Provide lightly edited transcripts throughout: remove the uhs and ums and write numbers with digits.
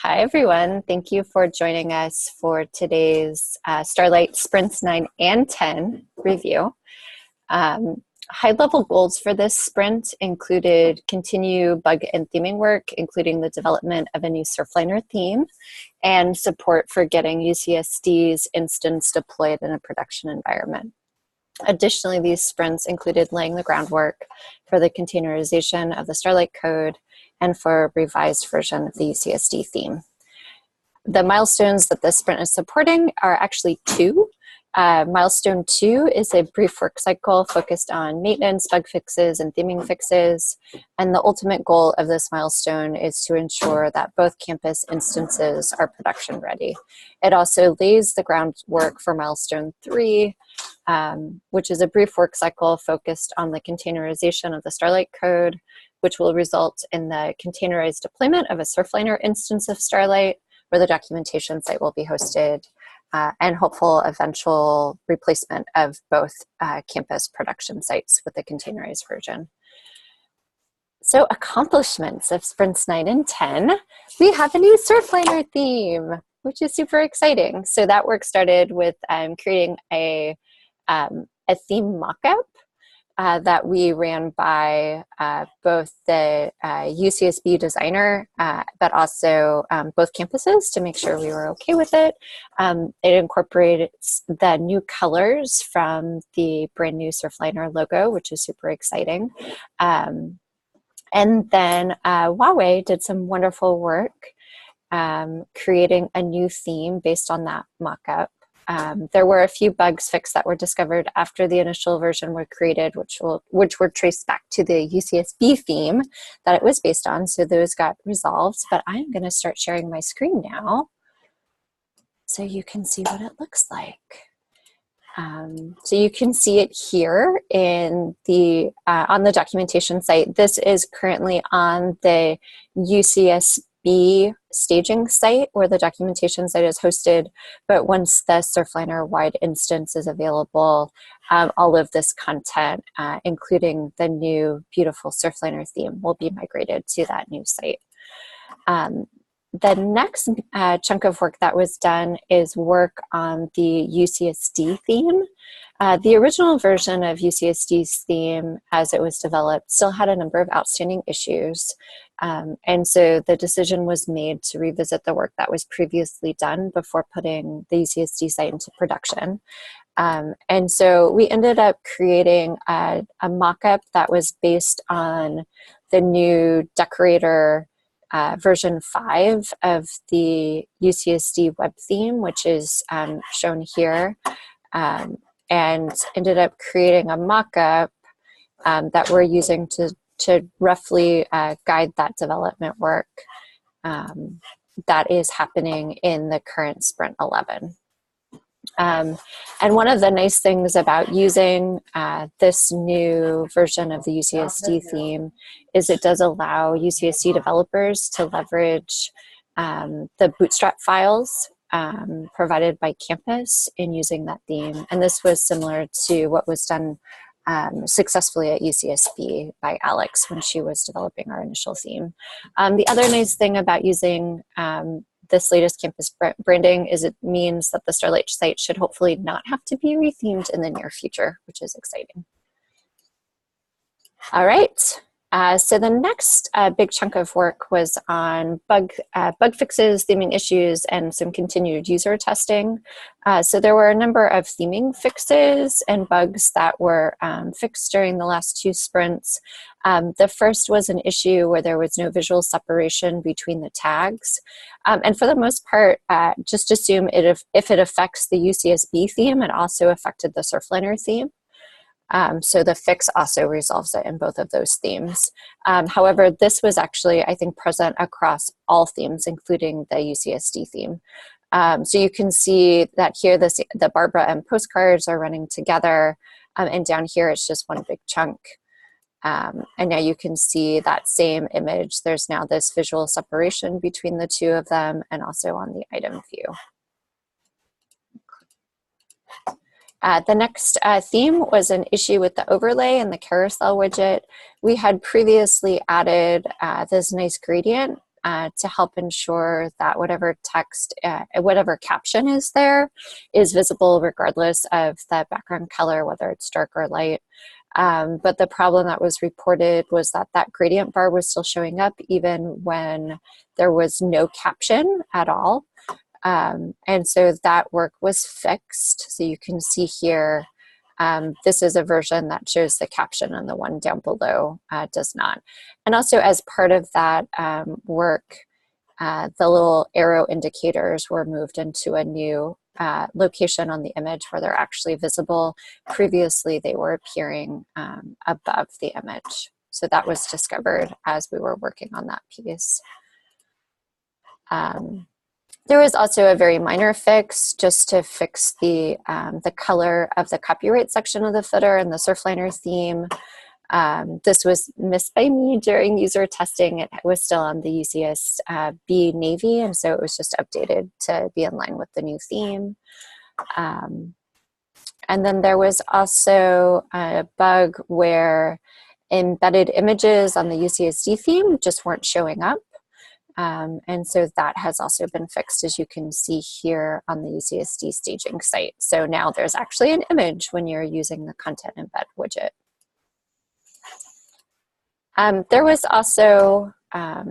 Hi, everyone. Thank you for joining us for today's Starlight Sprints 9 and 10 review. High-level goals for this sprint included continue bug and theming work, including the development of a new Surfliner theme, and support for getting UCSD's instance deployed in a production environment. Additionally, these sprints included laying the groundwork for the containerization of the Starlight code and for a revised version of the UCSD theme. The milestones that this sprint is supporting are actually two. Milestone 2 is a brief work cycle focused on maintenance, bug fixes, and theming fixes. And the ultimate goal of this milestone is to ensure that both campus instances are production ready. It also lays the groundwork for milestone 3, which is a brief work cycle focused on the containerization of the Starlight code, which will result in the containerized deployment of a Surfliner instance of Starlight, where the documentation site will be hosted, and hopeful eventual replacement of both campus production sites with the containerized version. So accomplishments of sprints 9 and 10, we have a new Surfliner theme, which is super exciting. So that work started with creating a theme mockup that we ran by both the UCSB designer, but also both campuses to make sure we were okay with it. It incorporates the new colors from the brand new Surfliner logo, which is super exciting. And then Huawei did some wonderful work creating a new theme based on that mockup. There were a few bugs fixed that were discovered after the initial version were created, which were traced back to the UCSB theme that it was based on, so those got resolved. But I'm going to start sharing my screen now so you can see what it looks like. So you can see it here in the on the documentation site. This is currently on the UCSB staging site where the documentation site is hosted, but once the Surfliner wide instance is available, all of this content, including the new beautiful Surfliner theme, will be migrated to that new site. The next chunk of work that was done is work on the UCSD theme. The original version of UCSD's theme, as it was developed, still had a number of outstanding issues. And so the decision was made to revisit the work that was previously done before putting the UCSD site into production. And so we ended up creating a mock-up that was based on the new decorator version 5 of the UCSD web theme, which is shown here, and ended up creating a mock-up that we're using to roughly guide that development work that is happening in the current Sprint 11. And one of the nice things about using this new version of the UCSD theme is it does allow UCSD developers to leverage the Bootstrap files provided by campus in using that theme. And this was similar to what was done successfully at UCSB by Alex when she was developing our initial theme. The other nice thing about using this latest campus branding is it means that the Starlight site should hopefully not have to be rethemed in the near future, which is exciting. All right, so the next big chunk of work was on bug fixes, theming issues, and some continued user testing. So there were a number of theming fixes and bugs that were fixed during the last 2 sprints. The first was an issue where there was no visual separation between the tags. And for the most part, just assume if it affects the UCSB theme, it also affected the Surfliner theme. So the fix also resolves it in both of those themes. However, this was actually, I think, present across all themes, including the UCSD theme. So you can see that here the Barbara and postcards are running together, and down here it's just one big chunk. And now you can see that same image. There's now this visual separation between the two of them and also on the item view. The next theme was an issue with the overlay and the Carousel widget. We had previously added this nice gradient to help ensure that whatever text, whatever caption is there is visible regardless of the background color, whether it's dark or light. But the problem that was reported was that that gradient bar was still showing up even when there was no caption at all. And so that work was fixed. So you can see here, this is a version that shows the caption and the one down below does not. And also as part of that work, the little arrow indicators were moved into a new location on the image where they're actually visible. Previously, they were appearing above the image. So that was discovered as we were working on that piece. There was also a very minor fix just to fix the color of the copyright section of the footer and the Surfliner theme. This was missed by me during user testing. It was still on the UCSB Navy, and so it was just updated to be in line with the new theme. And then there was also a bug where embedded images on the UCSD theme just weren't showing up. And so that has also been fixed, as you can see here on the UCSD staging site. So now there's actually an image when you're using the content embed widget. There was also a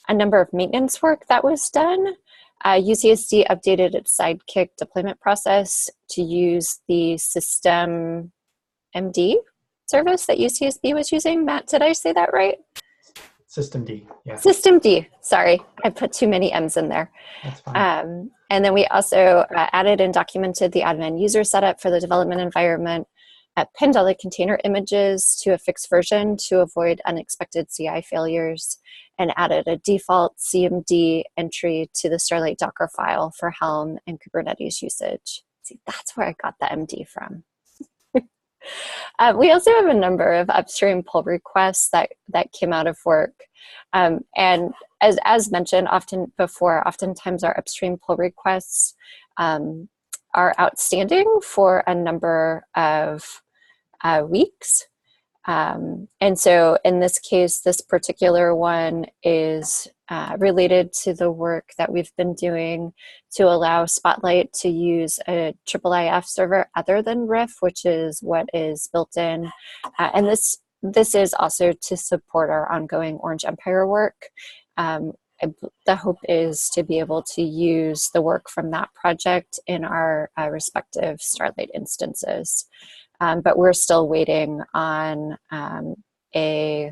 number of maintenance work that was done. UCSD updated its Sidekick deployment process to use the System MD service that UCSD was using. Matt, did I say that right? System D, yeah. System D, sorry. I put too many M's in there. That's fine. And then we also added and documented the admin user setup for the development environment, pinned all the container images to a fixed version to avoid unexpected CI failures, and added a default CMD entry to the Starlight Docker file for Helm and Kubernetes usage. See, that's where I got the MD from. We also have a number of upstream pull requests that came out of work. And as mentioned oftentimes our upstream pull requests are outstanding for a number of weeks. And so in this case, this particular one is related to the work that we've been doing to allow Spotlight to use a IIIF server other than Riff, which is what is built in. And this is also to support our ongoing Orange Empire work. The hope is to be able to use the work from that project in our respective Starlight instances. But we're still waiting on a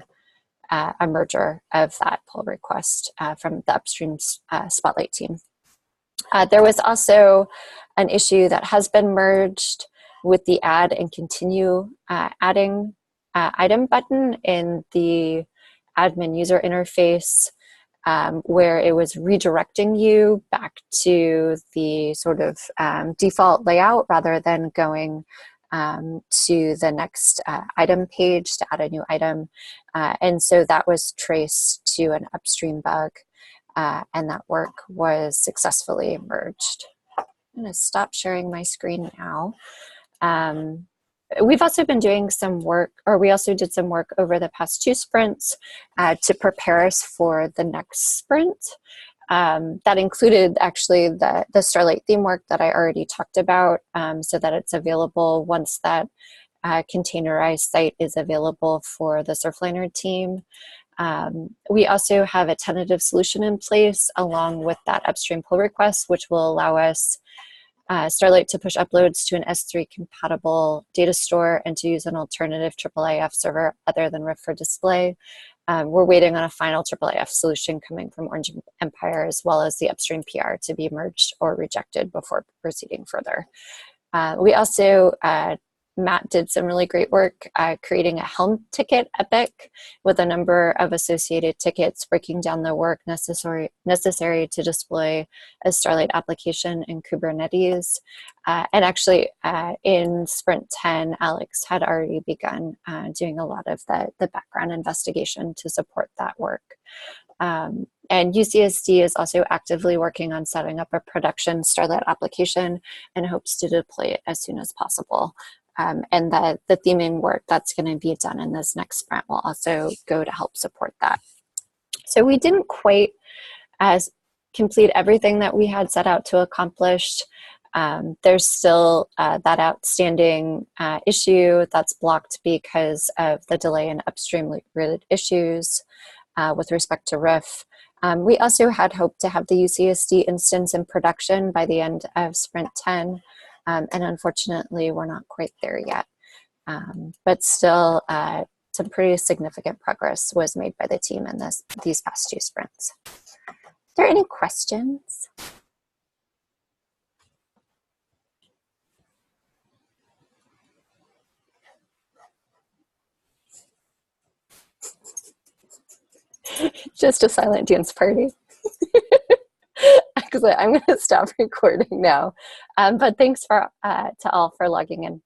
merger of that pull request from the upstream Spotlight team. There was also an issue that has been merged with the add and continue adding item button in the admin user interface, where it was redirecting you back to the sort of default layout rather than going to the next item page to add a new item. And so that was traced to an upstream bug, and that work was successfully merged. I'm going to stop sharing my screen now. We've also been doing some work, or we also did some work over the past 2 sprints to prepare us for the next sprint. That included actually the Starlight theme work that I already talked about, so that it's available once that containerized site is available for the Surfliner team. We also have a tentative solution in place along with that upstream pull request, which will allow us Starlight to push uploads to an S3 compatible data store and to use an alternative IIIF server other than Riff for display. We're waiting on a final IIIF solution coming from Orange Empire, as well as the upstream PR to be merged or rejected before proceeding further. We also, Matt did some really great work creating a Helm ticket epic with a number of associated tickets, breaking down the work necessary to deploy a Starlight application in Kubernetes. And actually, in Sprint 10, Alex had already begun doing a lot of the background investigation to support that work. And UCSD is also actively working on setting up a production Starlight application and hopes to deploy it as soon as possible. And the theming work that's going to be done in this next sprint will also go to help support that. So we didn't quite complete everything that we had set out to accomplish. There's still that outstanding issue that's blocked because of the delay in upstream related issues with respect to RIF. We also had hoped to have the UCSD instance in production by the end of Sprint 10, and unfortunately we're not quite there yet. But still, some pretty significant progress was made by the team in these past 2 sprints. Are there any questions? Just a silent dance party. Excellent. I'm going to stop recording now. But thanks to all for logging in.